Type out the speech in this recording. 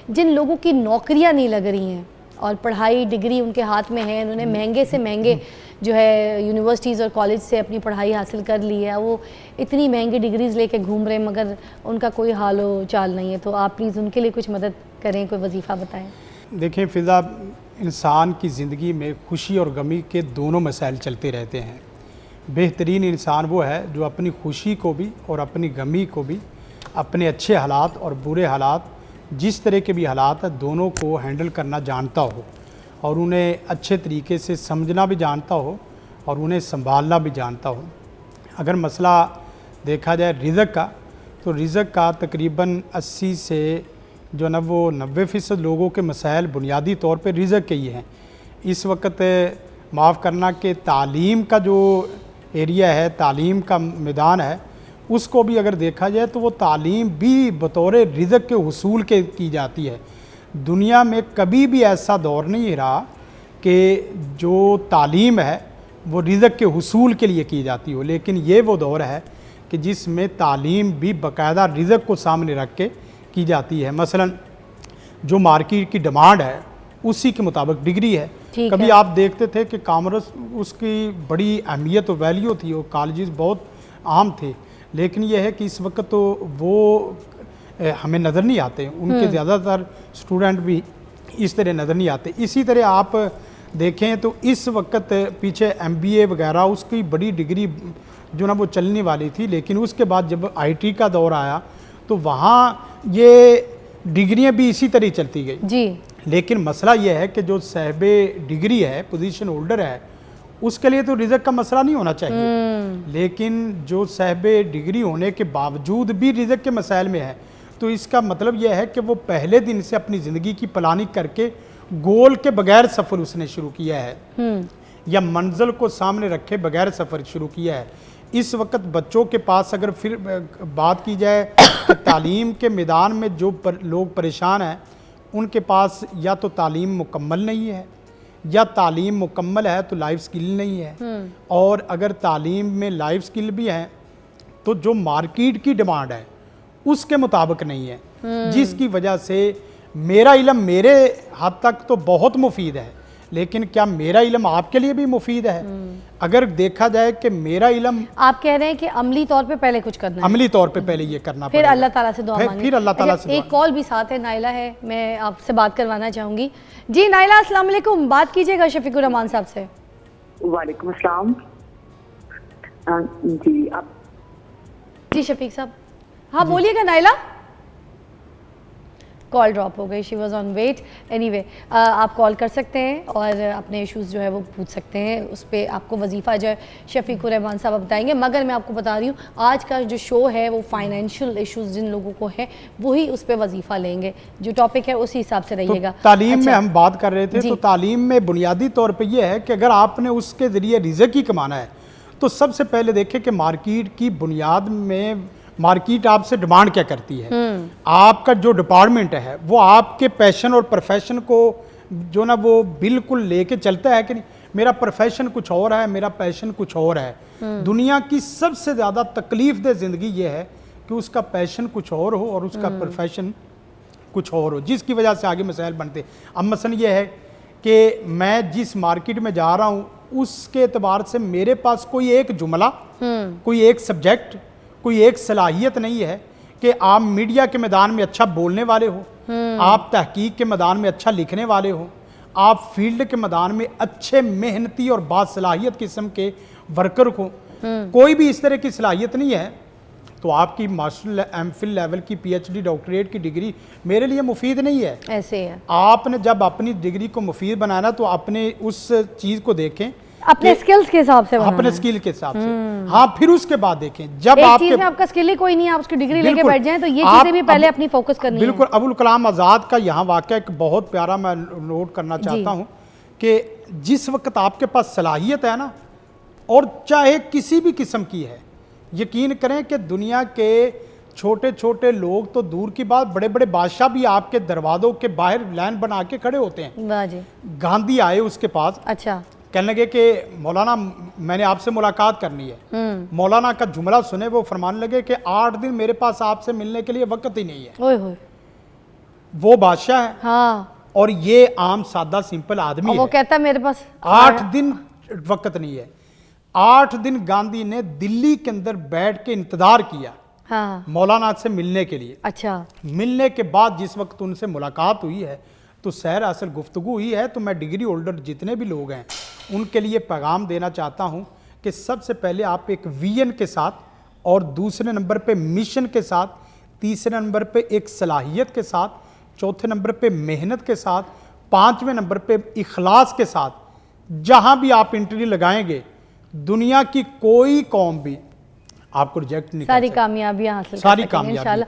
جن لوگوں کی نوکریاں نہیں لگ رہی ہیں اور پڑھائی ڈگری ان کے ہاتھ میں ہے, انہوں نے مہنگے سے مہنگے جو ہے یونیورسٹیز اور کالج سے اپنی پڑھائی حاصل کر لی ہے, وہ اتنی مہنگی ڈگریز لے کے گھوم رہے ہیں مگر ان کا کوئی حال و چال نہیں ہے, تو آپ پلیز ان کے لیے کچھ مدد کریں, کوئی وظیفہ بتائیں. دیکھیں فضا, انسان کی زندگی میں خوشی اور غمی کے دونوں مسائل چلتے رہتے ہیں. بہترین انسان وہ ہے جو اپنی خوشی کو بھی اور اپنی غمی کو بھی, اپنے اچھے حالات اور برے حالات, جس طرح کے بھی حالات ہیں, دونوں کو ہینڈل کرنا جانتا ہو اور انہیں اچھے طریقے سے سمجھنا بھی جانتا ہو اور انہیں سنبھالنا بھی جانتا ہو. اگر مسئلہ دیکھا جائے رزق کا, تو رزق کا تقریباً 80 سے جو نا وہ 90% لوگوں کے مسائل بنیادی طور پہ رزق کے ہی ہیں. اس وقت معاف کرنا کہ تعلیم کا جو ایریا ہے, تعلیم کا میدان ہے, اس کو بھی اگر دیکھا جائے تو وہ تعلیم بھی بطور رزق کے حصول کے کی جاتی ہے. دنیا میں کبھی بھی ایسا دور نہیں رہا کہ جو تعلیم ہے وہ رزق کے حصول کے لیے کی جاتی ہو, لیکن یہ وہ دور ہے کہ جس میں تعلیم بھی باقاعدہ رزق کو سامنے رکھ کے کی جاتی ہے. مثلا جو مارکیٹ کی ڈیمانڈ ہے اسی کے مطابق ڈگری ہے. کبھی آپ دیکھتے تھے کہ کامرس اس کی بڑی اہمیت و ویلیو تھی, اور کالجز بہت عام تھے, لیکن یہ ہے کہ اس وقت تو وہ ہمیں نظر نہیں آتے, ان کے زیادہ تر اسٹوڈنٹ بھی اس طرح نظر نہیں آتے. اسی طرح آپ دیکھیں تو اس وقت پیچھے MBA وغیرہ اس کی بڑی ڈگری جو نا وہ چلنے والی تھی, لیکن اس کے بعد جب IT کا دور آیا تو وہاں یہ ڈگریاں بھی اسی طرح چلتی گئی جی. لیکن مسئلہ یہ ہے کہ جو صاحب ڈگری ہے, پوزیشن ہولڈر ہے, اس کے لیے تو رزق کا مسئلہ نہیں ہونا چاہیے, لیکن جو صاحب ڈگری ہونے کے باوجود بھی رزق کے مسائل میں ہے, تو اس کا مطلب یہ ہے کہ وہ پہلے دن سے اپنی زندگی کی پلاننگ کر کے گول کے بغیر سفر اس نے شروع کیا ہے, یا منزل کو سامنے رکھے بغیر سفر شروع کیا ہے. اس وقت بچوں کے پاس اگر پھر بات کی جائے کہ تعلیم کے میدان میں جو لوگ پریشان ہیں, ان کے پاس یا تو تعلیم مکمل نہیں ہے, یا تعلیم مکمل ہے تو لائف سکل نہیں ہے, اور اگر تعلیم میں لائف سکل بھی ہے تو جو مارکیٹ کی ڈیمانڈ ہے اس کے مطابق نہیں ہے, جس کی وجہ سے میرا علم میرے حد تک تو بہت مفید ہے, لیکن کیا میرا علم آپ کے لیے بھی مفید ہے؟ اگر دیکھا جائے کہ میرا علم, آپ کہہ رہے ہیں کہ عملی طور پہ پہلے کچھ کرنا ہے, عملی طور پہ پہلے یہ کرنا پھر اللہ تعالیٰ سے دعا مانگیں, پھر اللہ تعالیٰ سے. ایک کال بھی ساتھ ہے, نائلہ ہے, میں آپ سے بات کروانا چاہوں گی. جی نائلہ السلام علیکم, بات کیجئے گا شفیق الرحمان صاحب سے. وعلیکم السلام. جی آپ, جی شفیق صاحب, ہاں بولیے گا نائلہ. کال ڈراپ ہو گئی, she was on wait. Anyway آپ کال کر سکتے ہیں اور اپنے ایشوز جو ہے وہ پوچھ سکتے ہیں, اس پہ آپ کو وظیفہ جو ہے شفیق الرحمان صاحب بتائیں گے. مگر میں آپ کو بتا رہی ہوں آج کا جو شو ہے وہ فائنینشیل ایشوز جن لوگوں کو ہے وہی اس پہ وظیفہ لیں گے, جو ٹاپک ہے اسی حساب سے رہیے گا. تعلیم میں ہم بات کر رہے تھے, تو تعلیم میں بنیادی طور پہ یہ ہے کہ اگر آپ نے اس کے ذریعے رزق ہی کمانا ہے تو سب سے پہلے دیکھیں کہ مارکیٹ کی بنیاد میں مارکیٹ آپ سے ڈیمانڈ کیا کرتی ہے. آپ کا جو ڈپارٹمنٹ ہے وہ آپ کے پیشن اور پروفیشن کو جو نا وہ بالکل لے کے چلتا ہے کہ نہیں, میرا پروفیشن کچھ اور ہے, میرا پیشن کچھ اور ہے. دنیا کی سب سے زیادہ تکلیف دہ زندگی یہ ہے کہ اس کا پیشن کچھ اور ہو اور اس کا پروفیشن کچھ اور ہو, جس کی وجہ سے آگے مسائل بنتے. اب مثلا یہ ہے کہ میں جس مارکیٹ میں جا رہا ہوں اس کے اعتبار سے میرے پاس کوئی ایک جملہ, کوئی ایک سبجیکٹ, کوئی ایک صلاحیت نہیں ہے کہ آپ میڈیا کے میدان میں اچھا بولنے والے ہو, آپ تحقیق کے میدان میں اچھا لکھنے والے ہو, آپ فیلڈ کے میدان میں اچھے محنتی اور باصلاحیت قسم کے ورکر ہو. کوئی بھی اس طرح کی صلاحیت نہیں ہے تو آپ کی ماسٹر ایم فل لیول کی PhD ڈاکٹریٹ کی ڈگری میرے لیے مفید نہیں ہے. ایسے ہے, آپ نے جب اپنی ڈگری کو مفید بنانا تو اپنے اس چیز کو دیکھیں اپنے سکلز کے حساب سے, اپنے سکل کے حساب سے. ہاں پھر اس کے بعد دیکھیں جب آپ چیز میں آپ کا سکل ہی کوئی نہیں ہے, آپ اس کی ڈگری لے کے بیٹھ جائیں تو یہ چیزیں بھی پہلے اپنی فوکس کرنی ہے. بالکل. ابوالکلام آزاد کا یہاں واقعہ ایک بہت پیارا میں نوٹ کرنا چاہتا ہوں کہ جس وقت آپ کے پاس صلاحیت ہے نا, اور چاہے کسی بھی قسم کی ہے, یقین کریں کہ دنیا کے چھوٹے چھوٹے لوگ تو دور کی بات, بڑے بڑے بادشاہ بھی آپ کے دروازوں کے باہر لائن بنا کے کھڑے ہوتے ہیں. واہ جی. گاندھی آئے اس کے پاس, اچھا, کہنے لگے کہ مولانا میں نے آپ سے ملاقات کرنی ہے. مولانا کا جملہ سنے, وہ فرمانے لگے کہ 8 دن میرے پاس آپ سے ملنے کے لیے وقت ہی نہیں ہے. وہ بادشاہ ہے ہاں اور یہ عام سادہ سمپل آدمی اور وہ ہے. کہتا ہے میرے پاس 8 دن وقت نہیں ہے. 8 دن گاندھی نے دلی کے اندر بیٹھ کے انتظار کیا ہاں مولانا سے ملنے کے لیے. اچھا ملنے کے بعد جس وقت ان سے ملاقات ہوئی ہے تو سیر اصل گفتگو ہوئی ہے. تو میں ڈگری ہولڈر جتنے بھی لوگ ہیں ان کے لیے پیغام دینا چاہتا ہوں کہ سب سے پہلے آپ ایک ویژن کے ساتھ اور دوسرے نمبر پہ مشن کے ساتھ، تیسرے نمبر پہ ایک صلاحیت کے ساتھ، چوتھے نمبر پہ محنت کے ساتھ، پانچویں نمبر پہ اخلاص کے ساتھ جہاں بھی آپ انٹرویو لگائیں گے دنیا کی کوئی قوم بھی آپ کو ریجیکٹ نہیں کر ساری سکتی. کامیابیاں حاصل کر ساری سکیں گے کامیابی. انشاءاللہ.